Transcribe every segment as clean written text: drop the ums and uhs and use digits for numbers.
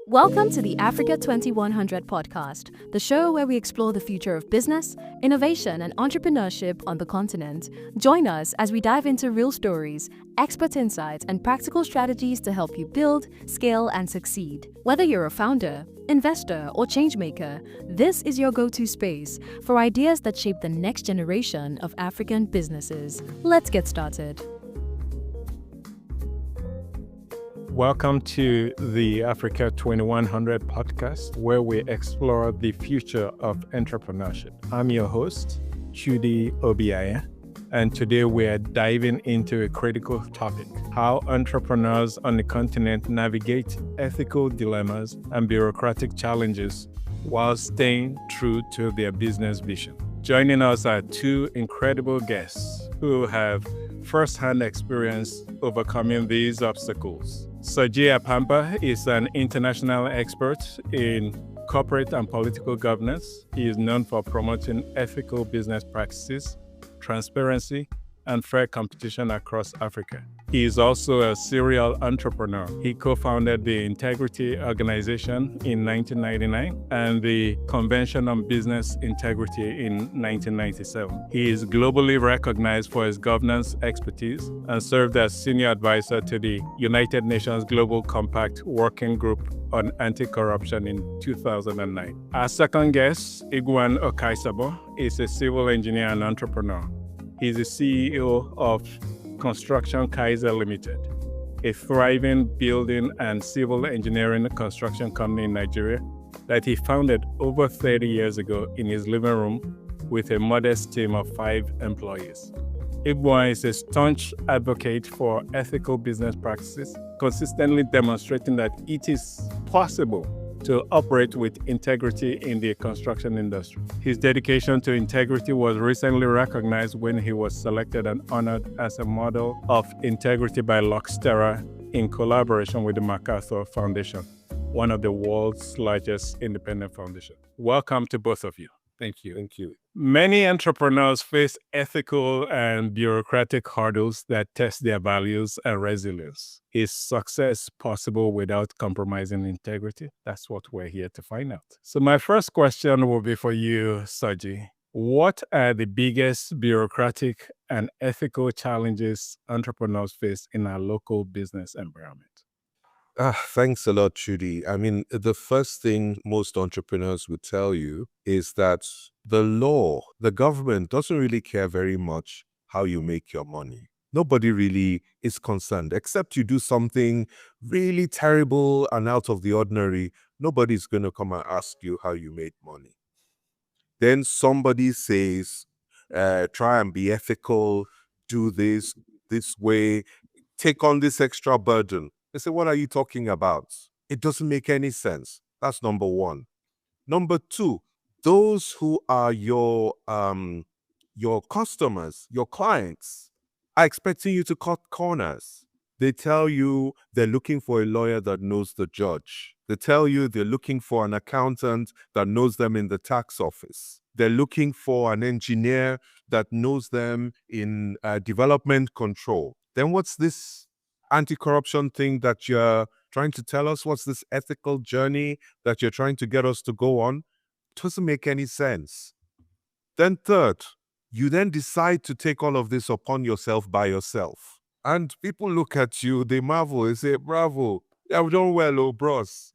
Welcome to the Africa 2100 podcast, the show where we explore the future of business, innovation, and entrepreneurship on the continent. Join us as we dive into real stories, expert insights, and practical strategies to help you build, scale, and succeed. Whether you're a founder, investor, or changemaker, this is your go-to space for ideas that shape the next generation of African businesses. Let's get started. Welcome to the Africa 2100 podcast, where we explore the future of entrepreneurship. I'm your host, Chudi Obiaya, and today we are diving into a critical topic: how entrepreneurs on the continent navigate ethical dilemmas and bureaucratic challenges while staying true to their business vision. Joining us are two incredible guests who have first-hand experience overcoming these obstacles. Soji Apampa is an international expert in corporate and political governance. He is known for promoting ethical business practices, transparency, and fair competition across Africa. He is also a serial entrepreneur. He co-founded the Integrity Organization in 1999 and the Convention on Business Integrity in 1997. He is globally recognized for his governance expertise and served as senior advisor to the United Nations Global Compact Working Group on Anti-Corruption in 2009. Our second guest, Igbuan Okaisobor, is a civil engineer and entrepreneur. He's the CEO of Construction Kaiser Limited, a thriving building and civil engineering construction company in Nigeria that he founded over 30 years ago in his living room with a modest team of 5 employees. Igbuan is a staunch advocate for ethical business practices, consistently demonstrating that it is possible to operate with integrity in the construction industry. His dedication to integrity was recently recognized when he was selected and honored as a model of integrity by Luxterra in collaboration with the MacArthur Foundation, one of the world's largest independent foundations. Welcome to both of you. Thank you. Thank you. Many entrepreneurs face ethical and bureaucratic hurdles that test their values and resilience. Is success possible without compromising integrity? That's what we're here to find out. So my first question will be for you, Soji. What are the biggest bureaucratic and ethical challenges entrepreneurs face in our local business environment? Thanks a lot, Trudy. I mean, the first thing most entrepreneurs would tell you is that the government doesn't really care very much how you make your money. Nobody really is concerned, except you do something really terrible and out of the ordinary. Nobody's going to come and ask you how you made money. Then somebody says, try and be ethical, do this way, take on this extra burden. They say, what are you talking about? It doesn't make any sense. That's number one. Number two, those who are your customers, your clients, are expecting you to cut corners. They tell you they're looking for a lawyer that knows the judge. They tell you they're looking for an accountant that knows them in the tax office. They're looking for an engineer that knows them in development control. Then what's this anti-corruption thing that you're trying to tell us? What's this ethical journey that you're trying to get us to go on? It doesn't make any sense. Then third, you then decide to take all of this upon yourself by yourself. And people look at you, they marvel, they say, bravo, yeah, we've done well, oh, bros.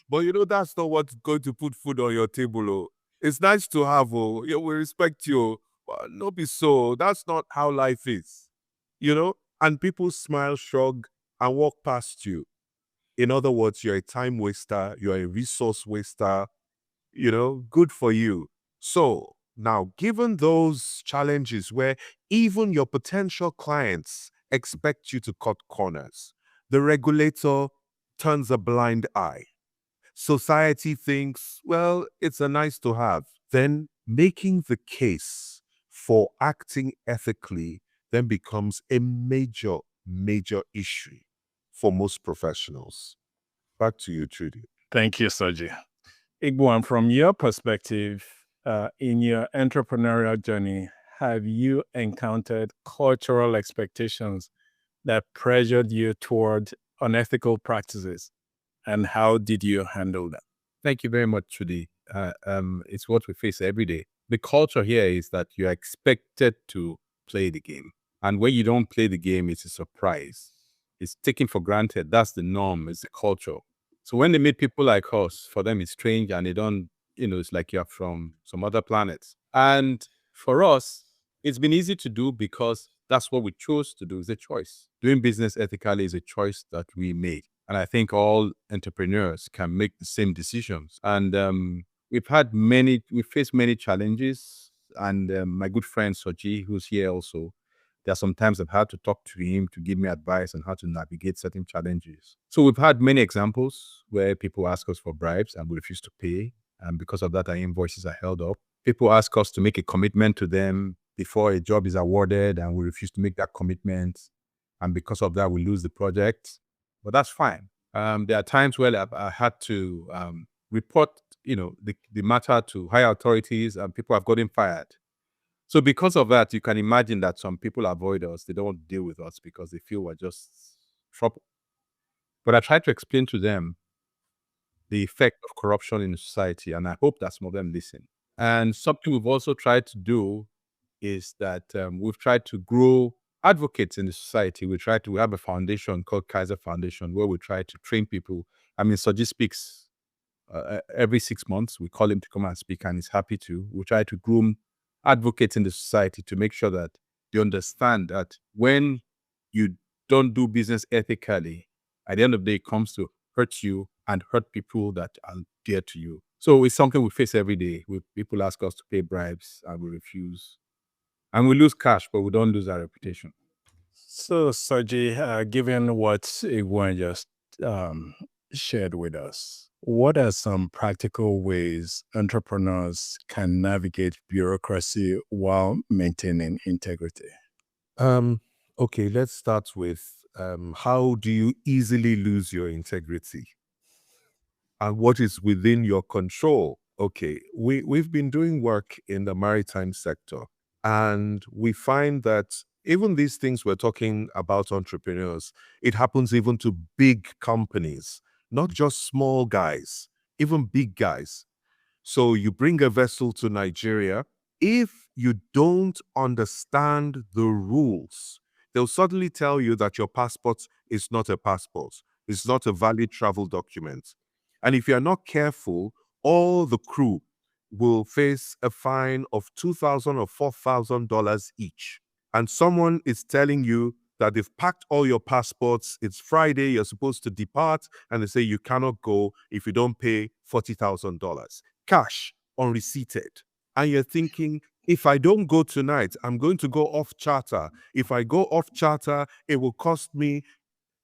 But that's not what's going to put food on your table, oh. It's nice to have, oh, yeah, we respect you, but no be so. That's not how life is, And people smile, shrug, and walk past you. In other words, you're a time waster, you're a resource waster, good for you. So now, given those challenges where even your potential clients expect you to cut corners, the regulator turns a blind eye. Society thinks, well, it's a nice to have. Then making the case for acting ethically then becomes a major, major issue for most professionals. Back to you, Trudy. Thank you, Soji. Igbuan, from your perspective, in your entrepreneurial journey, have you encountered cultural expectations that pressured you toward unethical practices? and how did you handle that? Thank you very much, Trudy. It's what we face every day. The culture here is that you're expected to play the game. And when you don't play the game, it's a surprise. It's taken for granted. That's the norm, it's the culture. So when they meet people like us, for them it's strange and they don't, it's like you're from some other planet. And for us, it's been easy to do because that's what we chose to do. It's a choice. Doing business ethically is a choice that we made. And I think all entrepreneurs can make the same decisions. And we've faced many challenges. And my good friend Soji, who's here also, there are some times I've had to talk to him to give me advice on how to navigate certain challenges. So we've had many examples where people ask us for bribes and we refuse to pay. And because of that, our invoices are held up. People ask us to make a commitment to them before a job is awarded and we refuse to make that commitment. And because of that, we lose the project. But that's fine. There are times where I had to report, the matter to higher authorities and people have gotten fired. So because of that, you can imagine that some people avoid us. They don't want to deal with us because they feel we're just trouble. But I try to explain to them the effect of corruption in society, and I hope that some of them listen. And something we've also tried to do is that we've tried to grow advocates in the society. We have a foundation called Kaiser Foundation where we try to train people. I mean, Soji speaks every 6 months. We call him to come and speak, and he's happy to. We try to groom advocates in the society to make sure that they understand that when you don't do business ethically, at the end of the day, it comes to hurt you and hurt people that are dear to you. So it's something we face every day. People ask us to pay bribes and we refuse. And we lose cash, but we don't lose our reputation. So, Soji, given what Igbuan just shared with us, what are some practical ways entrepreneurs can navigate bureaucracy while maintaining integrity? Okay, let's start with how do you easily lose your integrity? And what is within your control? Okay, we've been doing work in the maritime sector, and we find that even these things we're talking about entrepreneurs, it happens even to big companies, not just small guys, even big guys. So you bring a vessel to Nigeria. If you don't understand the rules, they'll suddenly tell you that your passport is not a passport. It's not a valid travel document. And if you're not careful, all the crew will face a fine of $2,000 or $4,000 each. And someone is telling you that they've packed all your passports, it's Friday, you're supposed to depart, and they say you cannot go if you don't pay $40,000. Cash, unreceipted. And you're thinking, if I don't go tonight, I'm going to go off charter. If I go off charter, it will cost me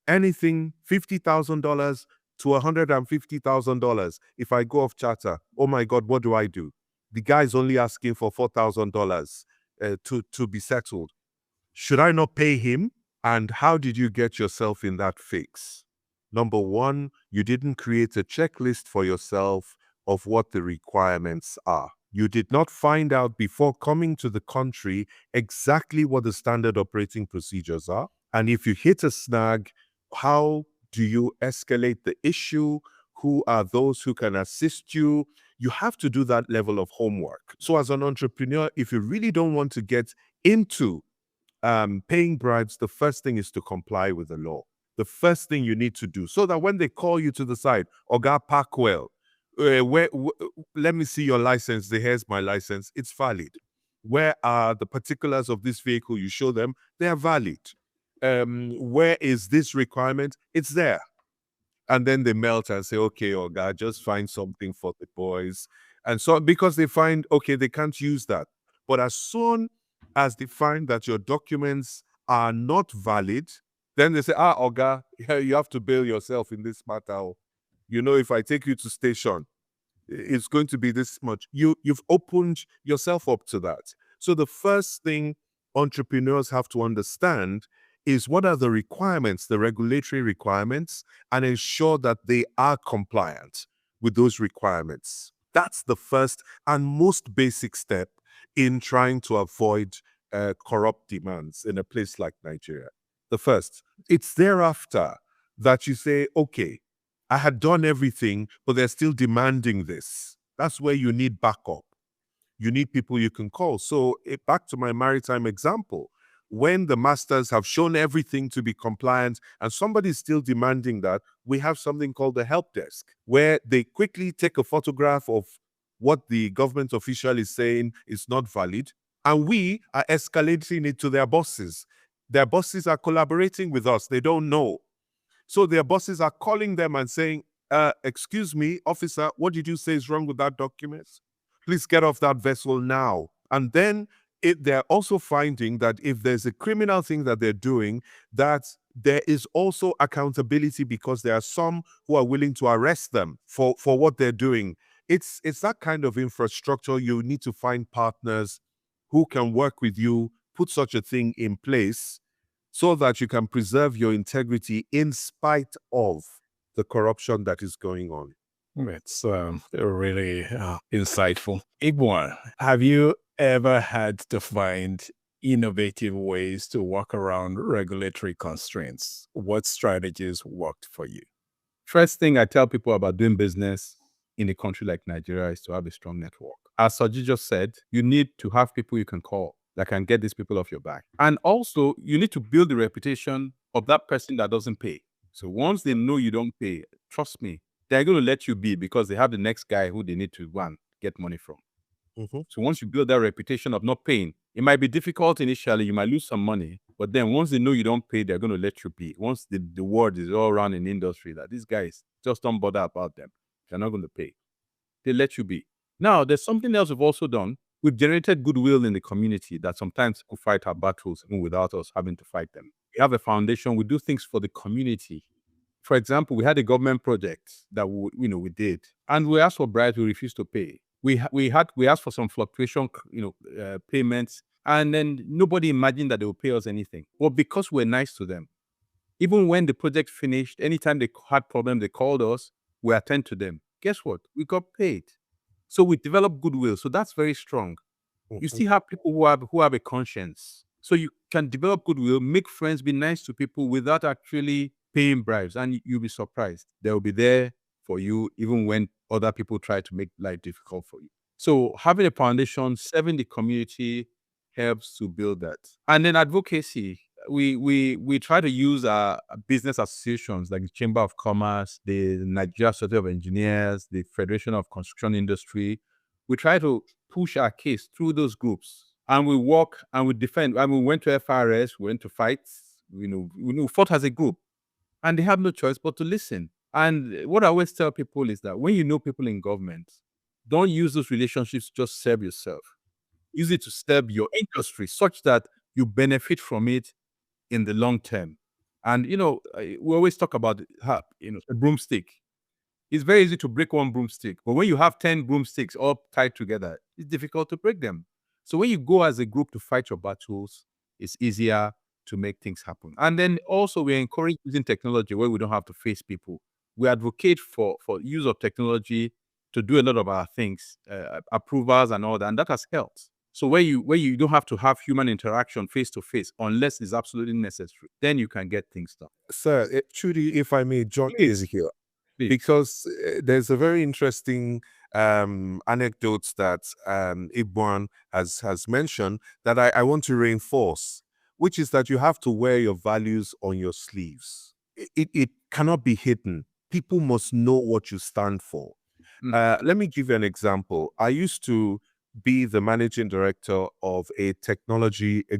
anything $50,000 to $150,000 if I go off charter. Oh my God, what do I do? The guy's only asking for $4,000 to be settled. Should I not pay him? And how did you get yourself in that fix? Number one, you didn't create a checklist for yourself of what the requirements are. You did not find out before coming to the country exactly what the standard operating procedures are. And if you hit a snag, how do you escalate the issue? Who are those who can assist you? You have to do that level of homework. So as an entrepreneur, if you really don't want to get into paying bribes, the first thing is to comply with the law. The first thing you need to do, so that when they call you to the side, Oga Parkwell, let me see your license. Here's my license. It's valid. Where are the particulars of this vehicle? You show them, they are valid. Where is this requirement? It's there. And then they melt and say, okay, Oga, just find something for the boys. And so, because they find, okay, they can't use that. But as soon as they find that your documents are not valid, then they say, Oga, you have to bail yourself in this matter. If I take you to station, it's going to be this much. You've opened yourself up to that. So the first thing entrepreneurs have to understand is what are the requirements, the regulatory requirements, and ensure that they are compliant with those requirements. That's the first and most basic step in trying to avoid corrupt demands in a place like Nigeria. The first. It's thereafter that you say, okay, I had done everything, but they're still demanding this. That's where you need backup. You need people you can call. So back to my maritime example, when the masters have shown everything to be compliant and somebody's still demanding that, we have something called the help desk, where they quickly take a photograph of what the government official is saying is not valid, and we are escalating it to their bosses. Their bosses are collaborating with us. They don't know. So their bosses are calling them and saying, excuse me, officer, what did you say is wrong with that document? Please get off that vessel now. And then they're also finding that if there's a criminal thing that they're doing, that there is also accountability because there are some who are willing to arrest them for what they're doing. It's that kind of infrastructure. You need to find partners who can work with you, put such a thing in place so that you can preserve your integrity in spite of the corruption that is going on. It's really insightful. Igbuan, have you ever had to find innovative ways to work around regulatory constraints? What strategies worked for you? First thing I tell people about doing business in a country like Nigeria is to have a strong network. As Soji just said, you need to have people you can call that can get these people off your back. And also, you need to build the reputation of that person that doesn't pay. So once they know you don't pay, trust me, they're going to let you be because they have the next guy who they need to get money from. Mm-hmm. So once you build that reputation of not paying, it might be difficult initially, you might lose some money, but then once they know you don't pay, they're going to let you be. Once the word is all around in the industry that these guys just don't bother about them, they're not going to pay. They let you be. Now, there's something else we've also done. We've generated goodwill in the community that sometimes we fight our battles even without us having to fight them. We have a foundation. We do things for the community. For example, we had a government project that we did, and we asked for bribes. We refused to pay. We asked for some fluctuation, payments, and then nobody imagined that they would pay us anything. Well, because we're nice to them, even when the project finished, anytime they had problems, they called us. We attend to them. Guess what? We got paid. So we developed goodwill. So that's very strong. Mm-hmm. You still have people who have a conscience. So you can develop goodwill, make friends, be nice to people without actually paying bribes. And you'll be surprised. They'll be there for you even when other people try to make life difficult for you. So having a foundation, serving the community helps to build that. And then advocacy. We try to use our business associations like the Chamber of Commerce, the Nigeria Society of Engineers, the Federation of Construction Industry. We try to push our case through those groups, and we work and we defend. And we went to FRS, we went to fights. We fought as a group, and they have no choice but to listen. And what I always tell people is that when you know people in government, don't use those relationships to just serve yourself. Use it to serve your industry such that you benefit from it in the long term. And, we always talk about, a broomstick. It's very easy to break one broomstick, but when you have 10 broomsticks all tied together, it's difficult to break them. So when you go as a group to fight your battles, it's easier to make things happen. And then also we encourage using technology where we don't have to face people. We advocate for use of technology to do a lot of our things, approvals and all that, and that has helped. So where you don't have to have human interaction face to face unless it's absolutely necessary, then you can get things done. Sir, truly, if I may, John Please. is here. Please. Because there's a very interesting anecdote that Igbuan has mentioned that I want to reinforce, which is that you have to wear your values on your sleeves. It cannot be hidden. People must know what you stand for. Let me give you an example. I used to be the managing director of a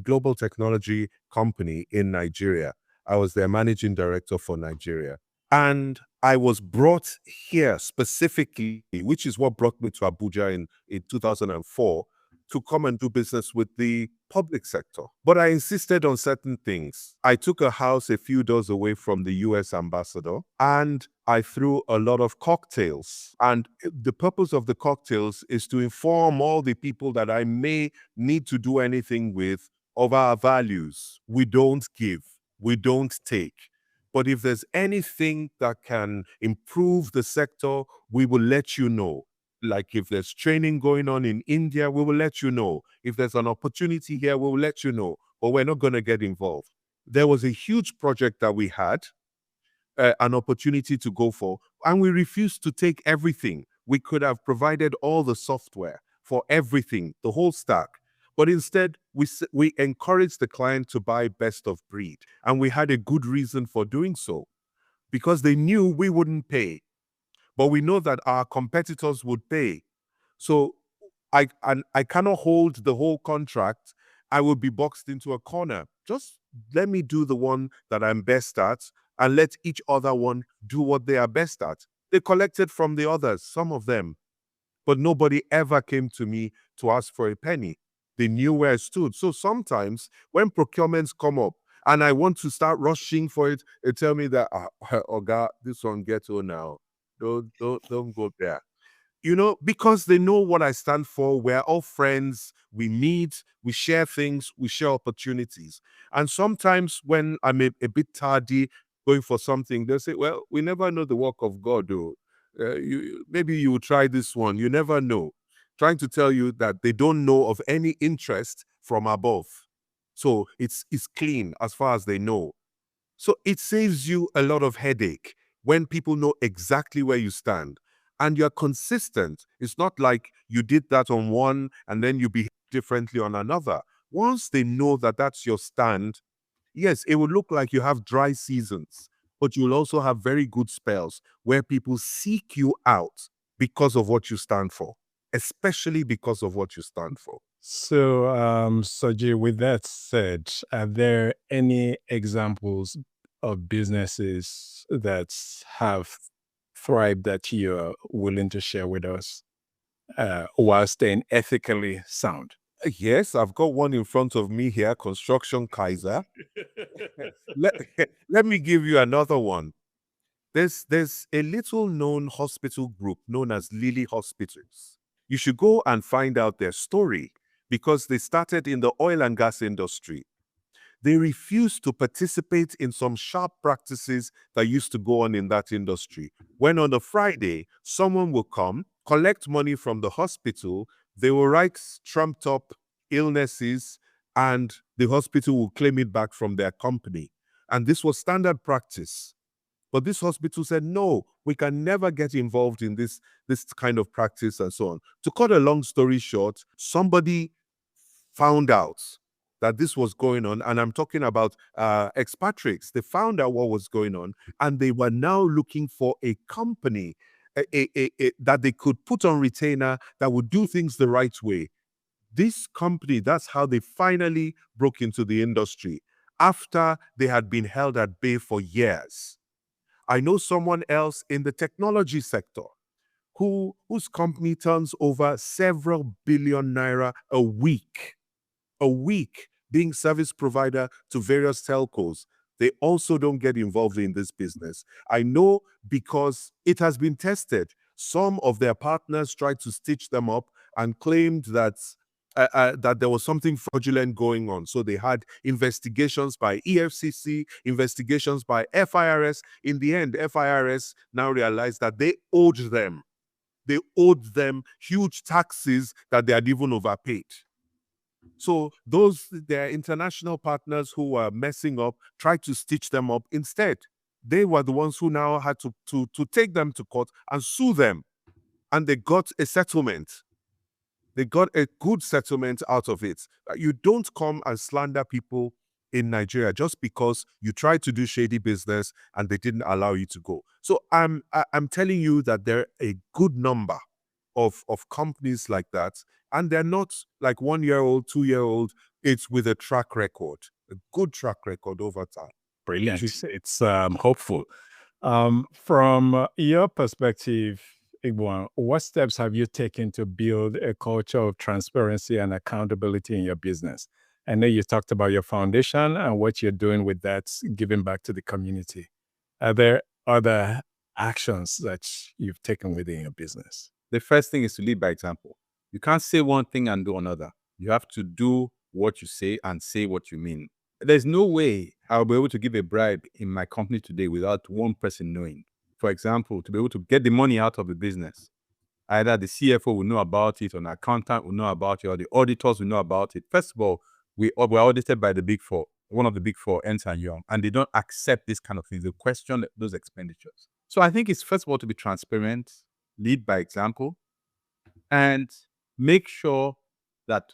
global technology company in Nigeria. I was their managing director for Nigeria. And I was brought here specifically, which is what brought me to Abuja in 2004, to come and do business with the public sector. But I insisted on certain things. I took a house a few doors away from the US ambassador, and I threw a lot of cocktails. And the purpose of the cocktails is to inform all the people that I may need to do anything with of our values. We don't give, we don't take. But if there's anything that can improve the sector, we will let you know. Like if there's training going on in India, we will let you know. If there's an opportunity here, we will let you know. But we're not going to get involved. There was a huge project that we had, an opportunity to go for, and we refused to take everything. We could have provided all the software for everything, the whole stack. But instead, we encouraged the client to buy best of breed. And we had a good reason for doing so, because they knew we wouldn't pay. But we know that our competitors would pay. So I cannot hold the whole contract. I will be boxed into a corner. Just let me do the one that I'm best at, and let each other one do what they are best at. They collected from the others, some of them, but nobody ever came to me to ask for a penny. They knew where I stood. So sometimes when procurements come up and I want to start rushing for it, they tell me that, Oga, this one ghetto now. Don't go there. Because they know what I stand for. We're all friends. We meet, we share things, we share opportunities. And sometimes when I'm a bit tardy going for something, they'll say, well, we never know the work of God, though. Maybe you will try this one. You never know. Trying to tell you that they don't know of any interest from above. So it's clean as far as they know. So it saves you a lot of headache when people know exactly where you stand and you're consistent. It's not like you did that on one and then you behave differently on another. Once they know that that's your stand, yes, it will look like you have dry seasons, but you'll also have very good spells where people seek you out because of what you stand for, especially because of what you stand for. So, Soji, with that said, are there any examples of businesses that have thrived that you're willing to share with us while staying ethically sound? Yes, I've got one in front of me here, Construction Kaiser. Let me give you another one. There's a little known hospital group known as Lily Hospitals. You should go and find out their story because they started in the oil and gas industry. They refused to participate in some sharp practices that used to go on in that industry. When on a Friday, someone will come, collect money from the hospital, they will write trumped up illnesses, and the hospital will claim it back from their company. And this was standard practice. But this hospital said, no, we can never get involved in this kind of practice and so on. To cut a long story short, somebody found out that this was going on, and I'm talking about expatriates. They found out what was going on, and they were now looking for a company that they could put on retainer that would do things the right way. This company, that's how they finally broke into the industry after they had been held at bay for years. I know someone else in the technology sector whose company turns over several billion naira a week, being service provider to various telcos. They also don't get involved in this business. I know because it has been tested. Some of their partners tried to stitch them up and claimed that that there was something fraudulent going on. So they had investigations by EFCC, investigations by FIRS. In the end, FIRS now realized that they owed them huge taxes that they had even overpaid. So their international partners who were messing up tried to stitch them up instead. They were the ones who now had to take them to court and sue them. And they got a settlement. They got a good settlement out of it. You don't come and slander people in Nigeria just because you tried to do shady business and they didn't allow you to go. So I'm telling you that there are a good number of companies like that, and they're not like 1 year old, 2 year old. It's with a track record, a good track record over time. Brilliant. It's hopeful. From your perspective, Igbuan, what steps have you taken to build a culture of transparency and accountability in your business? I know you talked about your foundation and what you're doing with that, giving back to the community. Are there other actions that you've taken within your business? The first thing is to lead by example. You can't say one thing and do another. You have to do what you say and say what you mean. There's no way I'll be able to give a bribe in my company today without one person knowing. For example, to be able to get the money out of the business, either the CFO will know about it, or an accountant will know about it, or the auditors will know about it. First of all, we're audited by the Big Four. one of the big four, Ernst and Young, and they don't accept this kind of things. They question those expenditures. So I think it's first of all to be transparent, lead by example, and make sure that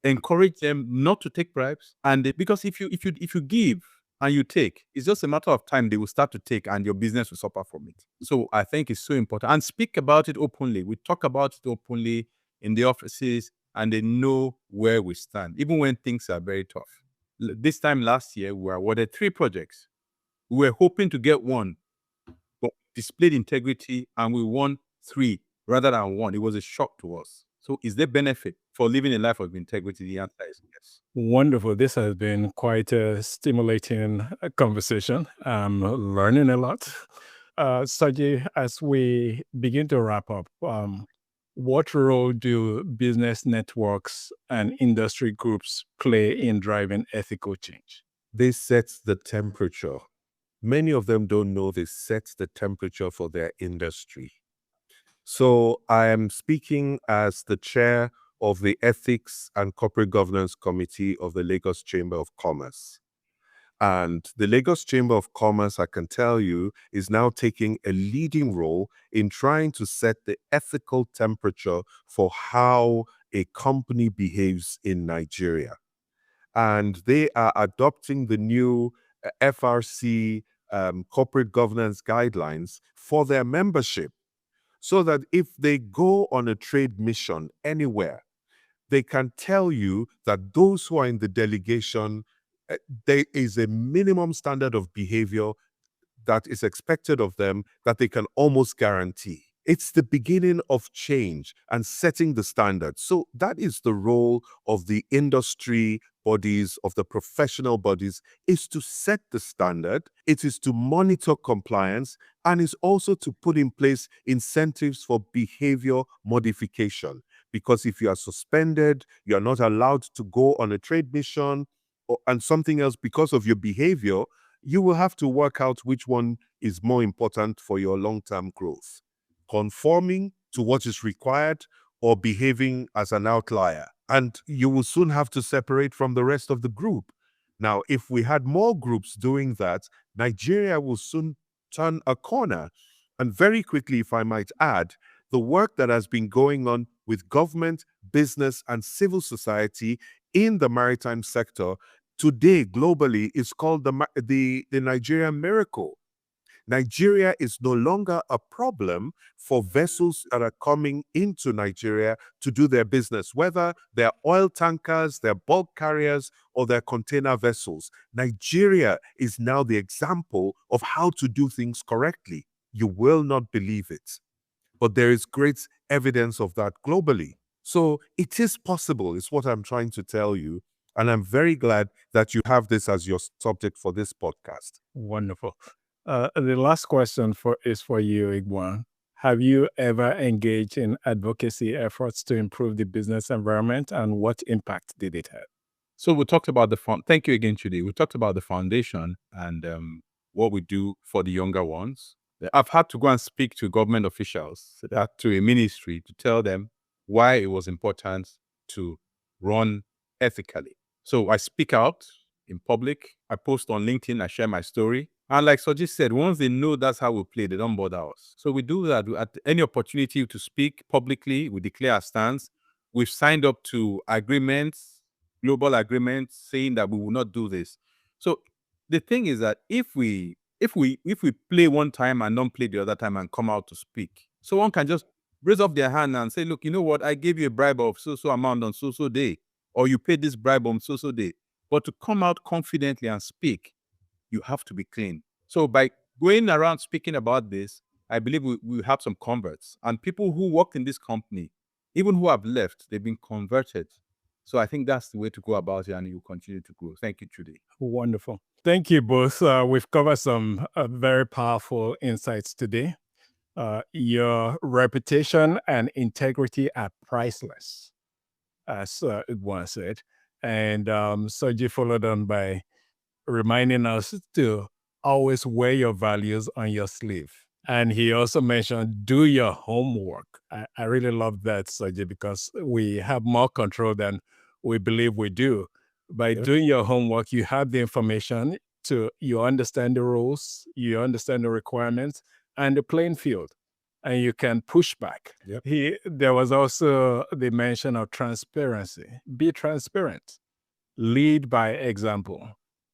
encourage them not to take bribes. And because if you give and you take, it's just a matter of time they will start to take, and your business will suffer from it. So I think it's so important, and speak about it openly. We talk about it openly in the offices, and they know where we stand, even when things are very tough. This time last year, we were awarded 3 projects. We were hoping to get 1, but displayed integrity, and we won 3 rather than 1. It was a shock to us. So is there benefit for living a life of integrity? The answer is yes. Wonderful. This has been quite a stimulating conversation. I'm learning a lot. Soji, as we begin to wrap up, what role do business networks and industry groups play in driving ethical change? They set the temperature. Many of them don't know they set the temperature for their industry. So I am speaking as the chair of the Ethics and Corporate Governance Committee of the Lagos Chamber of Commerce. And the Lagos Chamber of Commerce, I can tell you, is now taking a leading role in trying to set the ethical temperature for how a company behaves in Nigeria. And they are adopting the new FRC corporate governance guidelines for their membership, so that if they go on a trade mission anywhere, they can tell you that those who are in the delegation, there is a minimum standard of behavior that is expected of them that they can almost guarantee. It's the beginning of change and setting the standard. So that is the role of the industry bodies, of the professional bodies, is to set the standard. It is to monitor compliance, and is also to put in place incentives for behavior modification. Because if you are suspended, you are not allowed to go on a trade mission and something else because of your behavior, you will have to work out which one is more important for your long-term growth. Conforming to what is required or behaving as an outlier. And you will soon have to separate from the rest of the group. Now, if we had more groups doing that, Nigeria will soon turn a corner. And very quickly, if I might add, the work that has been going on with government, business, and civil society in the maritime sector today globally is called the Nigerian miracle. Nigeria is no longer a problem for vessels that are coming into Nigeria to do their business, whether they're oil tankers, they're bulk carriers, or they're container vessels. Nigeria is now the example of how to do things correctly. You will not believe it, but there is great evidence of that globally. So it is possible, is what I'm trying to tell you. And I'm very glad that you have this as your subject for this podcast. Wonderful. The last question is for you, Igbuan. Have you ever engaged in advocacy efforts to improve the business environment, and what impact did it have? So we talked about thank you again, Judy. We talked about the foundation and what we do for the younger ones. I've had to go and speak to government officials, to a ministry, to tell them why it was important to run ethically. So I speak out in public. I post on LinkedIn. I share my story. And like Soji said, once they know that's how we play, they don't bother us. So we do that. At any opportunity to speak publicly, we declare our stance. We've signed up to agreements, global agreements, saying that we will not do this. So the thing is that if we play one time and don't play the other time and come out to speak, someone can just raise up their hand and say, look, you know what? I gave you a bribe of so amount on so day, or you paid this bribe on so day. But to come out confidently and speak, you have to be clean. So by going around speaking about this, I believe we have some converts. And people who worked in this company, even who have left, they've been converted. So I think that's the way to go about it, and you continue to grow. Thank you, Judy. Wonderful. Thank you both. We've covered some very powerful insights today. Your reputation and integrity are priceless, as Igbuan said. And Soji followed on by reminding us to always wear your values on your sleeve. And he also mentioned, do your homework. I really love that, Soji, because we have more control than we believe we do. By doing your homework, you have the information, you understand the rules, you understand the requirements and the playing field, and you can push back. There was also the mention of transparency. Be transparent. Lead by example.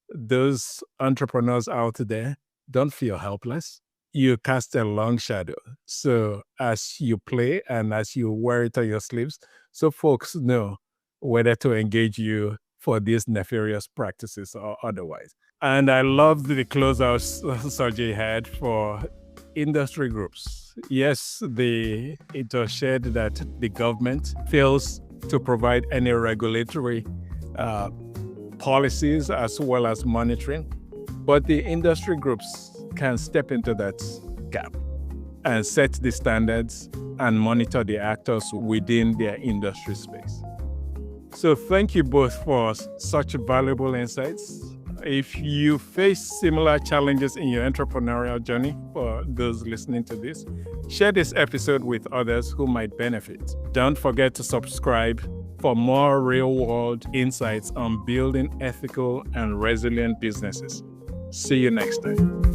Those entrepreneurs out there, don't feel helpless. You cast a long shadow. So as you play and as you wear it on your sleeves, so folks know whether to engage you for these nefarious practices or otherwise. And I love the closeout Soji had for industry groups. Yes, it was shared that the government fails to provide any regulatory policies as well as monitoring, but the industry groups can step into that gap and set the standards and monitor the actors within their industry space. So thank you both for such valuable insights. If you face similar challenges in your entrepreneurial journey, for those listening to this, share this episode with others who might benefit. Don't forget to subscribe for more real-world insights on building ethical and resilient businesses. See you next time.